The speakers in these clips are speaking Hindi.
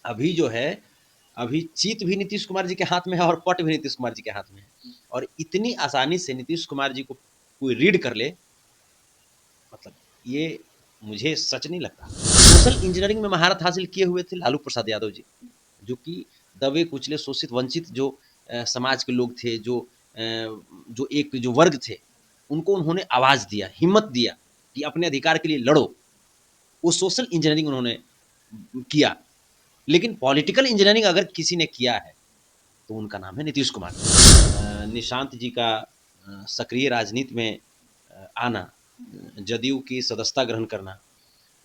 अभी जो है, अभी चीत भी नीतीश कुमार जी के हाथ में है और पट भी नीतीश कुमार जी के हाथ में है। और इतनी आसानी से नीतीश कुमार जी को कोई रीड कर ले, मतलब ये मुझे सच नहीं लगता। सोशल इंजीनियरिंग में महारत हासिल किए हुए थे लालू प्रसाद यादव जी, जो कि दबे कुचले शोषित वंचित जो समाज के लोग थे, जो एक जो वर्ग थे, उनको उन्होंने आवाज़ दिया, हिम्मत दिया कि अपने अधिकार के लिए लड़ो। वो सोशल इंजीनियरिंग उन्होंने किया। लेकिन पॉलिटिकल इंजीनियरिंग अगर किसी ने किया है तो उनका नाम है नीतीश कुमार। निशांत जी का सक्रिय राजनीति में आना, जदयू की सदस्यता ग्रहण करना,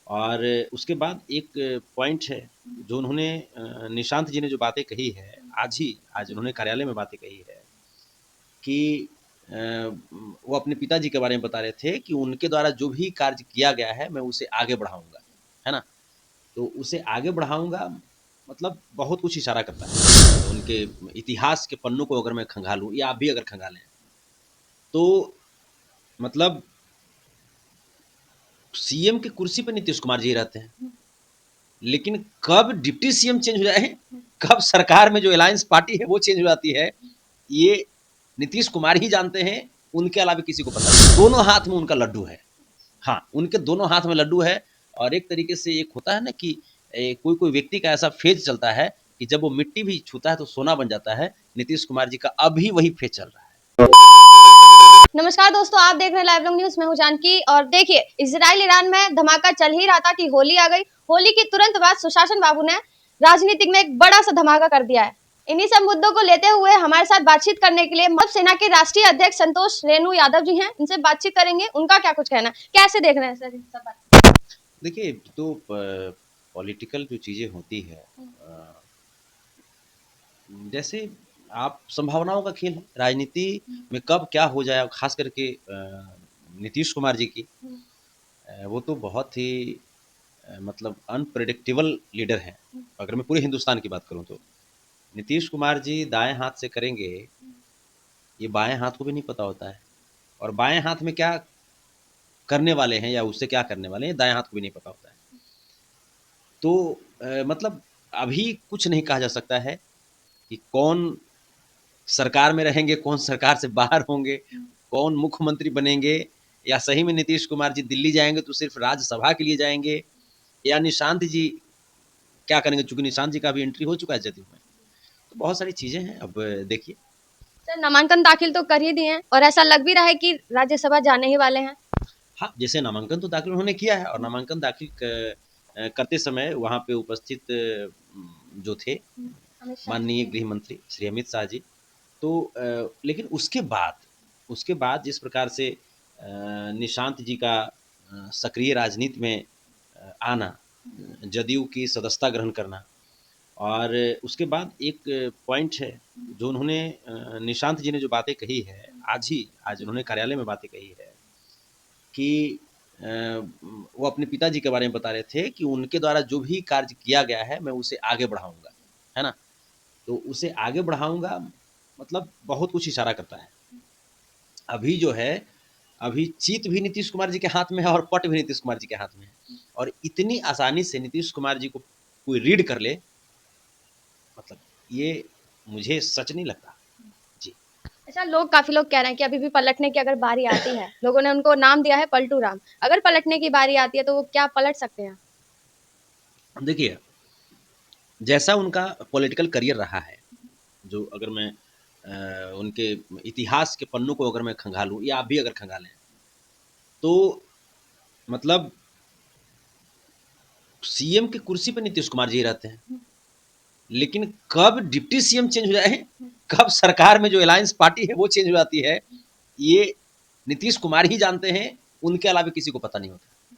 और उसके बाद एक पॉइंट है जो उन्होंने निशांत जी ने जो बातें कही है, आज उन्होंने कार्यालय में बातें कही है कि वो अपने पिताजी के बारे में बता रहे थे कि उनके द्वारा जो भी कार्य किया गया है मैं उसे आगे बढ़ाऊंगा, है ना। तो उसे आगे बढ़ाऊंगा मतलब बहुत कुछ इशारा करता है। उनके इतिहास के पन्नों को अगर मैं खंगालूं या आप भी अगर खंगालें तो मतलब सीएम की कुर्सी पर नीतीश कुमार जी रहते हैं, लेकिन कब डिप्टी सीएम चेंज हो जाए, कब सरकार में जो अलायंस पार्टी है वो चेंज हो जाती है, ये नीतीश कुमार ही जानते हैं, उनके अलावा किसी को पता नहीं। दोनों हाथ में उनका लड्डू है। हाँ, उनके दोनों हाथ में लड्डू है। और एक तरीके से एक होता है ना कि कोई कोई व्यक्ति का ऐसा फेज चलता है कि जब वो मिट्टी भी छूता है तो सोना बन जाता है। नीतीश कुमार जी का अभी वही फेज चल रहा है। नमस्कार दोस्तों, आप देख रहे हैं लाइव लॉन्ग न्यूज। मैं हूं जानकी। और देखिए, इजराइल ईरान में धमाका चल ही रहा था कि होली आ गई। होली के तुरंत बाद सुशासन बाबू ने राजनीतिक में एक बड़ा सा धमाका कर दिया है। इन्हीं सब मुद्दों को लेते हुए हमारे साथ बातचीत करने के लिए मध्य सेना के राष्ट्रीय अध्यक्ष संतोष रेणु यादव जी हैं। इनसे बातचीत करेंगे, उनका क्या कुछ कहना, कैसे देख रहे हैं सर सब बात। देखिए, तो पॉलिटिकल जो चीज़ें होती है, जैसे आप संभावनाओं का खेल है। राजनीति में कब क्या हो जाए, खास करके नीतीश कुमार जी की, वो तो बहुत ही मतलब अनप्रेडिक्टेबल लीडर हैं। अगर मैं पूरे हिंदुस्तान की बात करूं तो नीतीश कुमार जी दाएं हाथ से करेंगे, ये बाएं हाथ को भी नहीं पता होता है। और बाएं हाथ में क्या करने वाले हैं या उससे क्या करने वाले हैं, दाएं हाथ को भी नहीं पता होता है। तो मतलब अभी कुछ नहीं कहा जा सकता है कि कौन सरकार में रहेंगे, कौन सरकार से बाहर होंगे, कौन मुख्यमंत्री बनेंगे, या सही में नीतीश कुमार जी दिल्ली जाएंगे तो सिर्फ राज्यसभा के लिए जाएंगे, या निशांत जी क्या करेंगे, चूंकि निशांत जी का भी एंट्री हो चुका है जदयू में। तो बहुत सारी चीज़ें हैं, अब देखिए। सर, नामांकन दाखिल तो कर ही दिए हैं और ऐसा लग भी रहा है कि राज्यसभा जाने ही वाले हैं। हाँ, जैसे नामांकन तो दाखिल उन्होंने किया है, और नामांकन दाखिल करते समय वहाँ पे उपस्थित जो थे माननीय गृह मंत्री श्री अमित शाह जी, तो लेकिन उसके बाद जिस प्रकार से निशांत जी का सक्रिय राजनीति में आना, जदयू की सदस्यता ग्रहण करना, और उसके बाद एक पॉइंट है जो उन्होंने निशांत जी ने जो बातें कही है, आज उन्होंने कार्यालय में बातें कही है कि वो अपने पिताजी के बारे में बता रहे थे कि उनके द्वारा जो भी कार्य किया गया है मैं उसे आगे बढ़ाऊंगा, है ना। तो उसे आगे बढ़ाऊंगा मतलब बहुत कुछ इशारा करता है। अभी जो है, अभी चीत भी नीतीश कुमार जी के हाथ में है और पट भी नीतीश कुमार जी के हाथ में है। और इतनी आसानी से नीतीश कुमार जी को कोई रीड कर ले, मतलब ये मुझे सच नहीं लगता जी। अच्छा, काफी लोग कह रहे हैं कि अभी भी पलटने की अगर बारी आती है, लोगों ने उनको नाम दिया है पलटू राम। अगर पलटने की बारी आती है तो वो क्या पलट सकते हैं? देखिए, जैसा उनका पॉलिटिकल करियर रहा है, जो अगर मैं उनके इतिहास के पन्नों को अगर मैं खंगालूं या आप भी अगर खंगालें तो मतलब सीएम की कुर्सी पर नीतीश कुमार जी रहते हैं, लेकिन कब डिप्टी सीएम चेंज हो जाए, कब सरकार में जो अलायंस पार्टी है वो चेंज हो जाती है, ये नीतीश कुमार ही जानते हैं, उनके अलावा किसी को पता नहीं होता।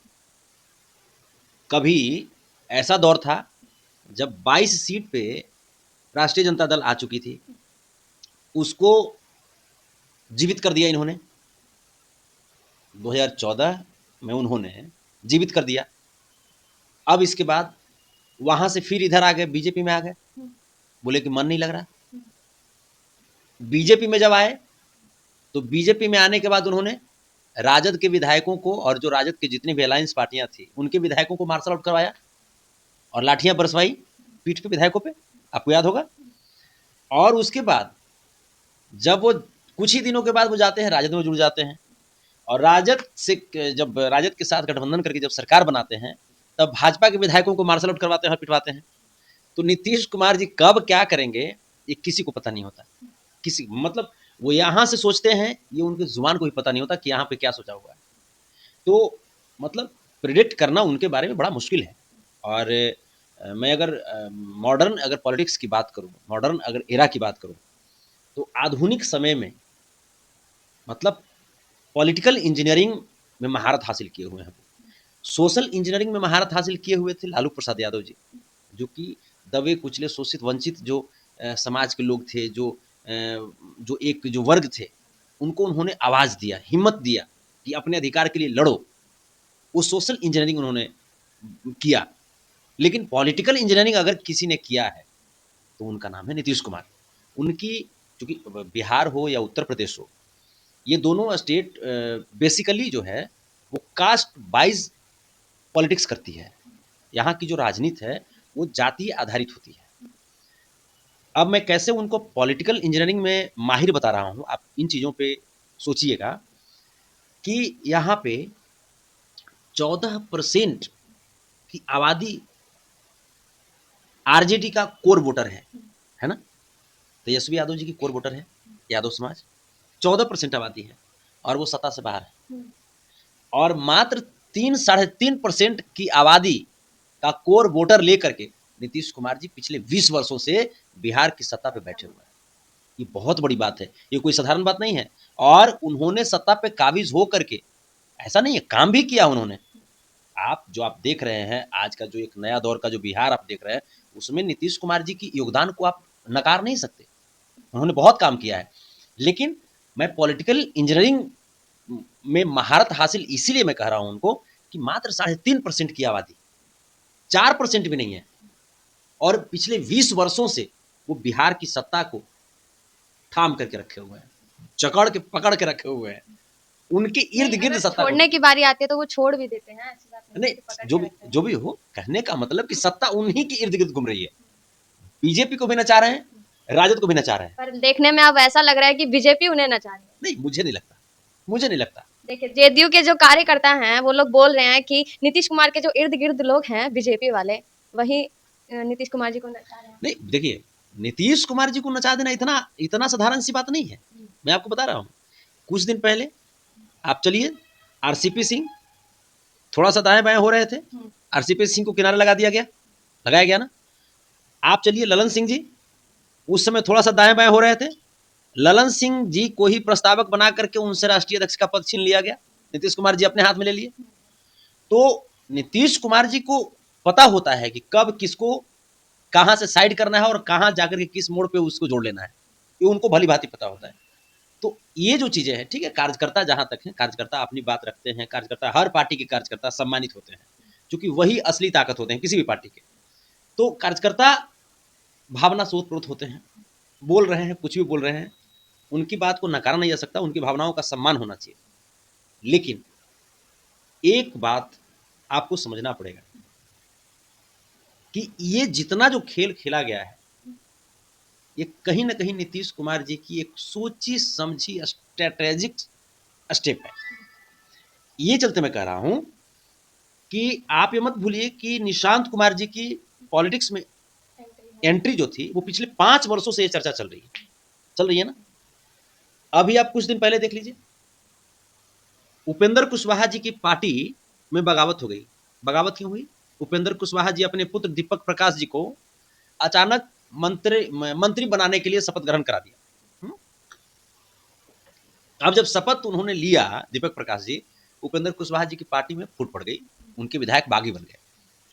कभी ऐसा दौर था जब 22 सीट पे राष्ट्रीय जनता दल आ चुकी थी, उसको जीवित कर दिया इन्होंने। 2014 में उन्होंने जीवित कर दिया। अब इसके बाद वहां से फिर इधर आ गए, बीजेपी में आ गए, बोले कि मन नहीं लग रहा। बीजेपी में जब आए तो बीजेपी में आने के बाद उन्होंने राजद के विधायकों को और जो राजद के जितनी भी अलायंस पार्टियां थी उनके विधायकों को मार्शल आउट करवाया और लाठियां बरसवाई। पीठ पे विधायकों पे, आपको याद होगा। और उसके बाद जब वो कुछ ही दिनों के बाद वो जाते हैं राजद में जुड़ जाते हैं, और राजद से जब राजद के साथ गठबंधन करके जब सरकार बनाते हैं, तब भाजपा के विधायकों को मार्शल आउट करवाते हैं और पिटवाते हैं। तो नीतीश कुमार जी कब क्या करेंगे ये किसी को पता नहीं होता, किसी मतलब वो यहाँ से सोचते हैं, ये उनके जुबान को भी पता नहीं होता कि यहाँ पे क्या सोचा हुआ है। तो मतलब प्रिडिक्ट करना उनके बारे में बड़ा मुश्किल है। और मैं अगर मॉडर्न अगर पॉलिटिक्स की बात करूँ, मॉडर्न अगर एरा की बात करूँ, तो आधुनिक समय में मतलब पॉलिटिकल इंजीनियरिंग में महारत हासिल किए हुए हैं। सोशल इंजीनियरिंग में महारत हासिल किए हुए थे लालू प्रसाद यादव जी, जो कि दबे कुचले शोषित वंचित जो समाज के लोग थे, जो एक जो वर्ग थे, उनको उन्होंने आवाज़ दिया, हिम्मत दिया कि अपने अधिकार के लिए लड़ो। वो सोशल इंजीनियरिंग उन्होंने किया। लेकिन पॉलिटिकल इंजीनियरिंग अगर किसी ने किया है तो उनका नाम है नीतीश कुमार। उनकी चूँकि बिहार हो या उत्तर प्रदेश हो, ये दोनों स्टेट बेसिकली जो है वो कास्ट वाइज पॉलिटिक्स करती है। यहाँ की जो राजनीति है वो जातीय आधारित होती है। अब मैं कैसे उनको पॉलिटिकल इंजीनियरिंग में माहिर बता रहा हूँ, आप इन चीज़ों पे सोचिएगा कि यहाँ पे 14% की आबादी आरजेडी का कोर वोटर है ना। तेजस्वी यादव जी की कोर वोटर है यादव समाज, 14% आबादी है और वो सत्ता से बाहर है। और मात्र 3-3.5% की आबादी का कोर वोटर लेकर के नीतीश कुमार जी पिछले 20 वर्षों से बिहार की सत्ता पे बैठे हुए हैं। ये बहुत बड़ी बात है, ये कोई साधारण बात नहीं है। और उन्होंने सत्ता पे काबिज हो करके ऐसा नहीं है, काम भी किया उन्होंने। आप देख रहे हैं आज का जो एक नया दौर का जो बिहार आप देख रहे हैं, उसमें नीतीश कुमार जी की योगदान को आप नकार नहीं सकते। उन्होंने बहुत काम किया है। लेकिन मैं पॉलिटिकल इंजीनियरिंग में महारत हासिल इसीलिए मैं कह रहा हूं उनको कि मात्र 3.5% की आबादी, 4% भी नहीं है, और पिछले 20 वर्षों से वो बिहार की सत्ता को थाम करके रखे हुए हैं, जकड़ के पकड़ के रखे हुए हैं। उनके इर्द गिर्द सत्ता छोड़ने की बारी आती है तो वो छोड़ भी देते हैं, ऐसी बात नहीं, जो भी हो, कहने का मतलब कि सत्ता उन्हीं के इर्द गिर्द घूम रही है। बीजेपी को भी नचा रहे हैं, राजद को भी नचा रहे हैं। पर देखने में अब ऐसा लग रहा है कि बीजेपी उन्हें नचा रही है। नहीं, मुझे नहीं लगता। देखिए, जेडीयू के जो कार्यकर्ता हैं वो लोग बोल रहे हैं कि नीतीश कुमार के जो इर्द गिर्द लोग हैं बीजेपी वाले, वही नीतीश कुमार जी को नचा रहे हैं। नहीं, देखिए, नीतीश कुमार जी को नचा देना इतना साधारण सी बात नहीं है। मैं आपको बता रहा हूँ, कुछ दिन पहले आप चलिए, आरसीपी सिंह थोड़ा सा दाएं बाएं हो रहे थे, आरसीपी सिंह को किनारे लगाया गया ना। आप चलिए, ललन सिंह जी उस समय थोड़ा सा दाएं बाएं हो रहे थे, ललन सिंह जी को ही प्रस्तावक बना करके उनसे राष्ट्रीय अध्यक्ष का पद छीन लिया गया, नीतीश कुमार जी अपने हाथ में ले लिए। तो नीतीश कुमार जी को पता होता है कि कब किसको कहां से साइड करना है और कहां जाकर के किस मोड़ पे उसको जोड़ लेना है, ये उनको भली भांति पता होता है। तो ये जो चीजें हैं, ठीक है, कार्यकर्ता जहां तक है, कार्यकर्ता अपनी बात रखते हैं, कार्यकर्ता हर पार्टी के कार्यकर्ता सम्मानित होते हैं, क्योंकि वही असली ताकत होते हैं किसी भी पार्टी के। तो कार्यकर्ता भावना से ओतप्रोत होते हैं, बोल रहे हैं, कुछ भी बोल रहे हैं, उनकी बात को नकारा नहीं जा सकता, उनकी भावनाओं का सम्मान होना चाहिए। लेकिन एक बात आपको समझना पड़ेगा कि ये जितना जो खेल खेला गया है, ये कहीं ना कहीं नीतीश कुमार जी की एक सोची समझी स्ट्रेटेजिक स्टेप है। ये चलते मैं कह रहा हूं कि आप ये मत भूलिए कि निशांत कुमार जी की पॉलिटिक्स में एंट्री जो थी वो पिछले 5 वर्षों से ये चर्चा चल रही है ना। अभी आप कुछ दिन पहले देख लीजिए, उपेंद्र कुशवाहा जी की पार्टी में बगावत हो गई। बगावत क्यों हुई? उपेंद्र कुशवाहा जी अपने पुत्र दीपक प्रकाश जी को अचानक मंत्री बनाने के लिए शपथ ग्रहण करा दिया। अब जब शपथ उन्होंने लिया दीपक प्रकाश जी, उपेंद्र कुशवाहा जी की पार्टी में फूट पड़ गई, उनके विधायक बागी बन गए,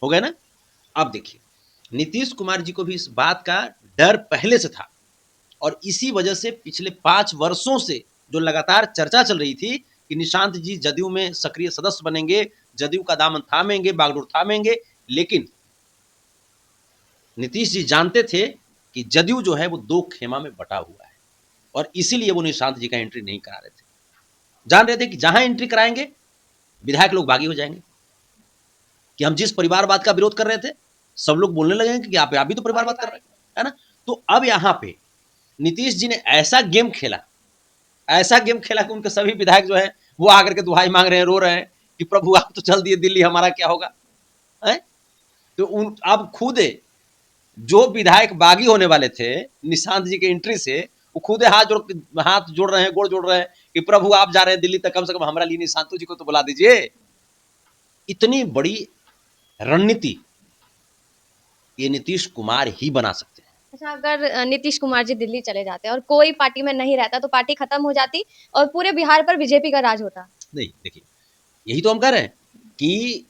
हो गए ना। अब देखिए, नीतीश कुमार जी को भी इस बात का डर पहले से था, और इसी वजह से पिछले 5 वर्षों से जो लगातार चर्चा चल रही थी कि निशांत जी जदयू में सक्रिय सदस्य बनेंगे, जदयू का दामन थामेंगे, बागडोर थामेंगे। लेकिन नीतीश जी जानते थे कि जदयू जो है वो 2 खेमा में बटा हुआ है, और इसीलिए वो निशांत जी का एंट्री नहीं करा रहे थे। जान रहे थे कि जहां एंट्री कराएंगे विधायक लोग बागी हो जाएंगे, कि हम जिस परिवारवाद का विरोध कर रहे थे सब लोग बोलने लगेंगे कि आप भी तो परिवारवाद कर रहे हैं, है ना। तो अब यहाँ पे नीतीश जी ने ऐसा गेम खेला कि उनके सभी विधायक जो है वो आकर के दुहाई मांग रहे हैं, रो रहे हैं कि प्रभु आप तो चल दिए दिल्ली, हमारा क्या होगा है। तो अब खुद जो विधायक बागी होने वाले थे निशांत जी के एंट्री से, वो खुद हाथ जोड़ रहे हैं, गोड़ जोड़ रहे हैं कि प्रभु आप जा रहे हैं दिल्ली तक, कम से कम हमारा लिए निशांत जी को तो बुला दीजिए। इतनी बड़ी रणनीति ये नीतीश कुमार ही बना सकते हैं। अच्छा, अगर नीतीश कुमार जी दिल्ली चले जाते और कोई पार्टी में नहीं रहता तो पार्टी खत्म हो जाती और पूरे बिहार पर बीजेपी का राज होता? नहीं, देखिए यही तो हम कह रहे हैं कि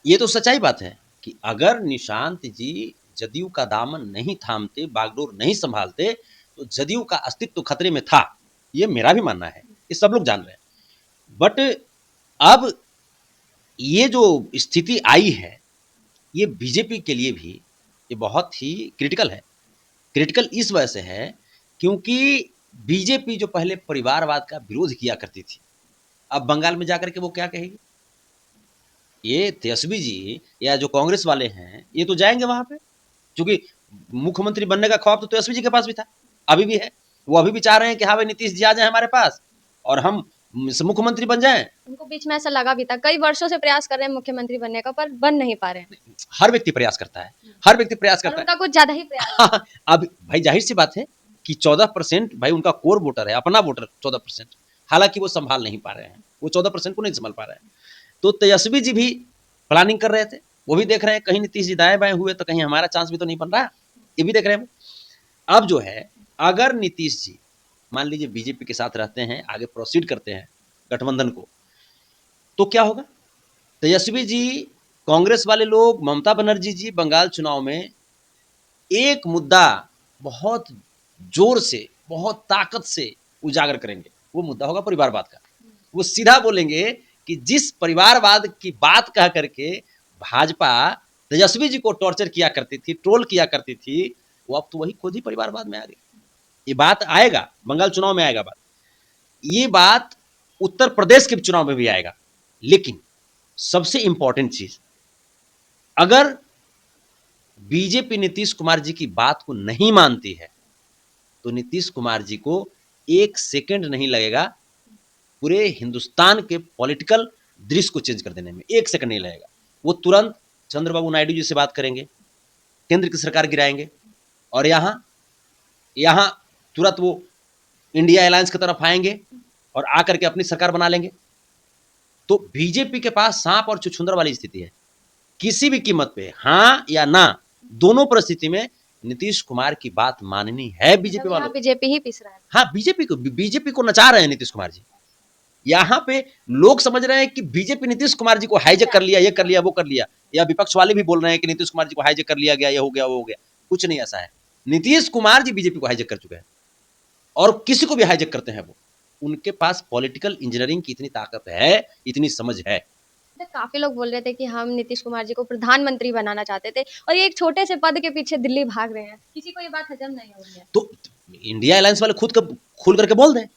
ये तो सच्चाई बात है कि अगर निशांत जी जदयू का दामन नहीं थामते, बागडोर नहीं संभालते, तो जदयू का अस्तित्व खतरे में था, ये मेरा भी मानना है, ये सब लोग जान रहे हैं। बट अब ये जो स्थिति आई है, ये बीजेपी के लिए भी ये बहुत ही क्रिटिकल है। क्रिटिकल इस वजह से है क्योंकि बीजेपी जो पहले परिवारवाद का विरोध किया करती थी, अब बंगाल में जाकर के वो क्या कहेगी। ये तेजस्वी जी या जो कांग्रेस वाले हैं ये तो जाएंगे वहां पे, क्योंकि मुख्यमंत्री बनने का ख्वाब तो तेजस्वी जी के पास भी था, अभी भी है। वो अभी भी चाह रहे हैं कि हाँ भाई नीतीश जी आ जाए हमारे पास और हम मुख्यमंत्री बन जाएं। उनको बीच में ऐसा लगा भी था, कई वर्षों से प्रयास कर रहे हैं मुख्यमंत्री बनने का, पर बन नहीं पा रहे हैं। हर व्यक्ति प्रयास करता है, हर व्यक्ति प्रयास करता है। उनका कुछ ज्यादा ही प्रयास है। अब भाई जाहिर सी बात है कि 14% भाई उनका कोर वोटर है, अपना वोटर 14%, हालांकि वो संभाल नहीं पा रहे हैं, वो 14% को नहीं संभाल पा रहे हैं। तो तेजस्वी जी भी प्लानिंग कर रहे थे, वो भी देख रहे हैं कहीं नीतीश जी दाएं बाएं हुए तो कहीं हमारा चांस भी तो नहीं बन रहा, ये भी देख रहे हैं। अब जो है अगर नीतीश जी मान लीजिए बीजेपी के साथ रहते हैं, आगे प्रोसीड करते हैं गठबंधन को, तो क्या होगा। तेजस्वी जी, कांग्रेस वाले लोग, ममता बनर्जी जी बंगाल चुनाव में एक मुद्दा बहुत जोर से, बहुत ताकत से उजागर करेंगे, वो मुद्दा होगा परिवारवाद का। वो सीधा बोलेंगे कि जिस परिवारवाद की बात कह करके भाजपा तेजस्वी जी को टॉर्चर किया करती थी, ट्रोल किया करती थी, वो अब तो वही खुद ही परिवारवाद में आ गई। ये बात आएगा, बंगाल चुनाव में आएगा बात, ये बात उत्तर प्रदेश के चुनाव में भी आएगा। लेकिन सबसे इंपॉर्टेंट चीज, अगर बीजेपी नीतीश कुमार जी की बात को नहीं मानती है तो नीतीश कुमार जी को एक सेकंड नहीं लगेगा पूरे हिंदुस्तान के पॉलिटिकल दृश्य को चेंज कर देने में, एक सेकंड नहीं लगेगा। वो तुरंत चंद्रबाबू नायडू जी से बात करेंगे, केंद्र की सरकार गिराएंगे और यहाँ तुरंत वो इंडिया अलायंस की तरफ आएंगे और आकर के अपनी सरकार बना लेंगे। तो बीजेपी के पास सांप और छुछुंदर वाली स्थिति है, किसी भी कीमत पे हाँ या ना, दोनों परिस्थिति में नीतीश कुमार की बात माननी है बीजेपी वालों। बीजेपी ही पिस रहा है। हाँ, बीजेपी को नचा रहे हैं नीतीश कुमार जी। यहाँ पे लोग समझ रहे हैं कि बीजेपी नीतीश कुमार जी को हाईजेक कर लिया, ये कर लिया, वो कर लिया, या विपक्ष वाले भी बोल रहे हैं कि नीतीश कुमार जी को हाईजेक कर लिया गया, ये हो गया, वो हो गया। कुछ नहीं ऐसा है, नीतीश कुमार जी बीजेपी को हाईजेक कर चुके हैं और किसी को भी हाईजेक करते हैं वो। उनके पास पॉलिटिकल इंजीनियरिंग की इतनी ताकत है, इतनी समझ है। काफी लोग बोल रहे थे कि हम नीतीश कुमार जी को प्रधानमंत्री बनाना चाहते थे और ये एक छोटे से पद के पीछे दिल्ली भाग रहे हैं, किसी को ये बात हजम नहीं हो रही है। तो इंडिया अलायंस वाले खुल करके बोल दें,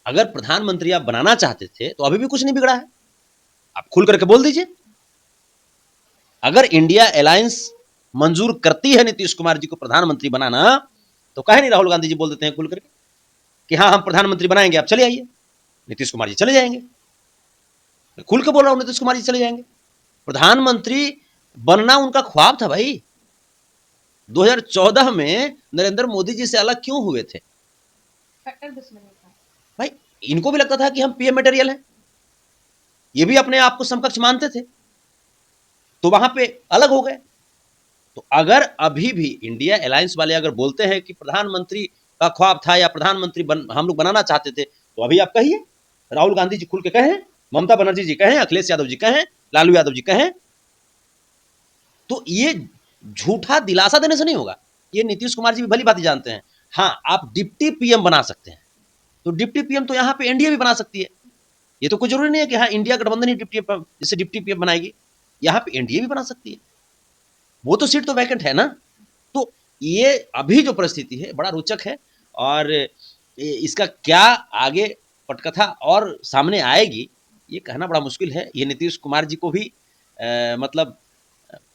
अगर प्रधानमंत्री आप बनाना चाहते थे तो अभी भी कुछ नहीं बिगड़ा है, आप खुल करके बोल दीजिए। अगर इंडिया अलायंस मंजूर करती है नीतीश कुमार जी को प्रधानमंत्री बनाना, तो कहे नहीं राहुल गांधी जी बोल देते हैं खुल करके कि हाँ हम प्रधानमंत्री बनाएंगे, आप चले आइए, नीतीश कुमार जी चले जाएंगे। खुल के बोल रहा हूं, नीतीश कुमार जी चले जाएंगे। प्रधानमंत्री बनना उनका ख्वाब था भाई। 2014 में नरेंद्र मोदी जी से अलग क्यों हुए थे भाई? इनको भी लगता था कि हम पीएम मटेरियल हैं, ये भी अपने आप को समकक्ष मानते थे, तो वहां पे अलग हो गए। तो अगर अभी भी इंडिया अलायंस वाले अगर बोलते हैं कि प्रधानमंत्री का ख्वाब था या प्रधानमंत्री हम लोग बनाना चाहते थे, तो अभी आप कहिए, राहुल गांधी जी खुल के कहें, ममता बनर्जी जी कहें, अखिलेश यादव जी कहें, लालू यादव जी कहें। तो ये झूठा दिलासा देने से नहीं होगा, ये नीतीश कुमार जी भी भली बात जानते हैं। हाँ, आप डिप्टी पीएम बना सकते हैं, तो डिप्टी पीएम तो यहाँ पे एनडीए भी बना सकती है, ये तो कोई जरूरी नहीं है कि हाँ इंडिया गठबंधन ही डिप्टी पीएम बनाएगी, यहाँ पे एनडीए भी बना सकती है, वो तो सीट तो वैकेंट है ना। तो ये अभी जो परिस्थिति है बड़ा रोचक है और इसका क्या आगे पटकथा और सामने आएगी ये कहना बड़ा मुश्किल है। ये नीतीश कुमार जी को भी मतलब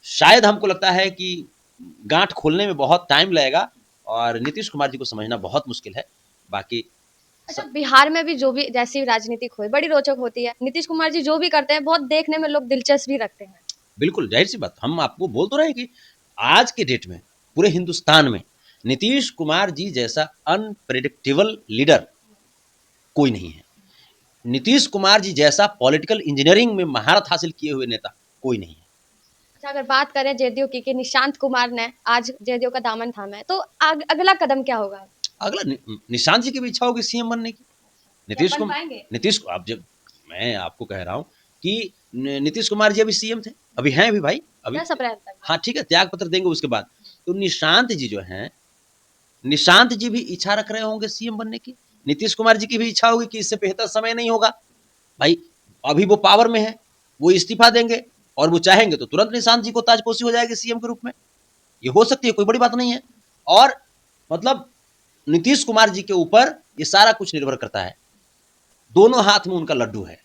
शायद हमको लगता है कि गांठ खोलने में बहुत टाइम लगेगा और नीतीश कुमार जी को समझना बहुत मुश्किल है। बाकी अच्छा, बिहार में भी जो भी जैसी राजनीतिक हुई बड़ी रोचक होती है, नीतीश कुमार जी जो भी करते हैं बहुत देखने में लोग दिलचस्पी रखते हैं। बिल्कुल जाहिर सी बात, हम आपको बोल तो रहे हैं कि आज के डेट में पूरे हिंदुस्तान में नीतीश कुमार जी जैसा अनप्रेडिक्टेबल लीडर कोई नहीं है। नीतीश कुमार जी जैसा पॉलिटिकल इंजीनियरिंग में महारत हासिल किए हुए नेता कोई नहीं है। अच्छा, अगर बात करें जेडीयू की कि निशांत कुमार ने आज जेडीयू का दामन थामा है, तो अगला कदम क्या होगा? अगला निशांत जी की भी इच्छा होगी सीएम बनने की। क्या नीतीश बन कुमार पाएंगे? नीतीश आप जब मैं आपको कह रहा हूँ कि नीतीश कुमार जी अभी सीएम थे, अभी हैं अभी भाई, अभी 10 अप्रैल तक। हाँ ठीक है, त्याग पत्र देंगे उसके बाद। तो निशांत जी जो हैं, निशांत जी भी इच्छा रख रहे होंगे सीएम बनने की। नीतीश कुमार जी की भी इच्छा होगी कि इससे बेहतर समय नहीं होगा भाई, अभी वो पावर में है, वो इस्तीफा देंगे और वो चाहेंगे तो तुरंत निशांत जी को ताजपोशी हो जाएगी सीएम के रूप में। ये हो सकती है, कोई बड़ी बात नहीं है। और मतलब नीतीश कुमार जी के ऊपर ये सारा कुछ निर्भर करता है। दोनों हाथ में उनका लड्डू है।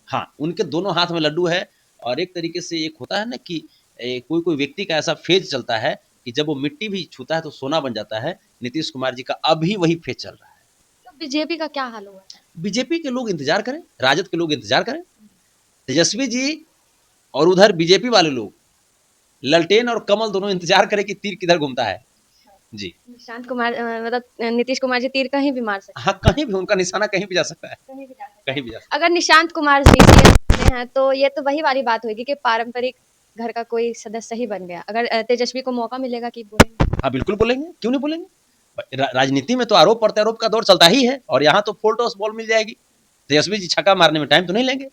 हाँ, उनके दोनों हाथ में लड्डू है। और एक तरीके से एक होता है ना कि कोई कोई व्यक्ति का ऐसा फेज चलता है कि जब वो मिट्टी भी छूता है तो सोना बन जाता है। नीतीश कुमार जी का अभी वही फेज चल रहा है। तो बीजेपी का क्या हाल हुआ है? बीजेपी के लोग इंतजार करें, राजद के लोग इंतजार करें, तेजस्वी जी और उधर बीजेपी वाले लोग, ललटेन और कमल दोनों इंतजार करें कि तीर किधर घूमता है। जी निशांत कुमार मतलब नीतीश कुमार जी तीर कहीं भी मार सकते हाँ, कहीं भी उनका निशाना कहीं भी जा सकता है, हैं, कहीं भी जा सकते कहीं हैं। भी जा सकता अगर निशांत कुमार जी सीएम बनते हैं तो ये तो वही वाली बात होगी कि पारंपरिक घर का कोई सदस्य ही बन गया। अगर तेजस्वी को मौका मिलेगा कि बोलेंगे? है। हाँ बिल्कुल बोलेंगे, क्यों नहीं बोलेंगे। राजनीति में तो आरोप प्रत्यारोप का दौर चलता ही है और यहाँ तो फुल टॉस बॉल मिल जाएगी। तेजस्वी जी छक्का मारने में टाइम तो नहीं लेंगे।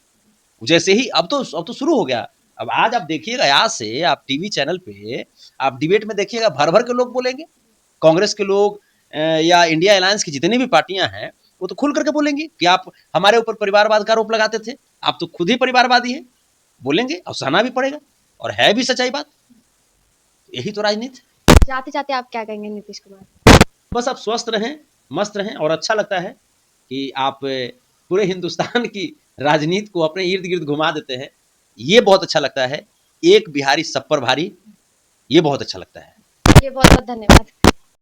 जैसे ही अब तो शुरू हो गया। अब आज आप देखिएगा, आज से आप टीवी चैनल पे आप डिबेट में देखिएगा, भर भर के लोग बोलेंगे। कांग्रेस के लोग या इंडिया अलायंस की जितनी भी पार्टियां हैं वो तो खुल करके बोलेंगी कि आप हमारे ऊपर परिवारवाद का आरोप लगाते थे, आप तो खुद ही परिवारवादी हैं। बोलेंगे और सहना भी पड़ेगा, और है भी सच्चाई बात। यही तो राजनीति। जाते जाते आप क्या कहेंगे नीतीश कुमार? बस आप स्वस्थ रहें, मस्त रहें, और अच्छा लगता है कि आप पूरे हिंदुस्तान की राजनीति को अपने इर्द गिर्द घुमा देते हैं। ये बहुत अच्छा लगता है। एक बिहारी सब पर भारी, ये बहुत अच्छा लगता है। ये बहुत बहुत धन्यवाद।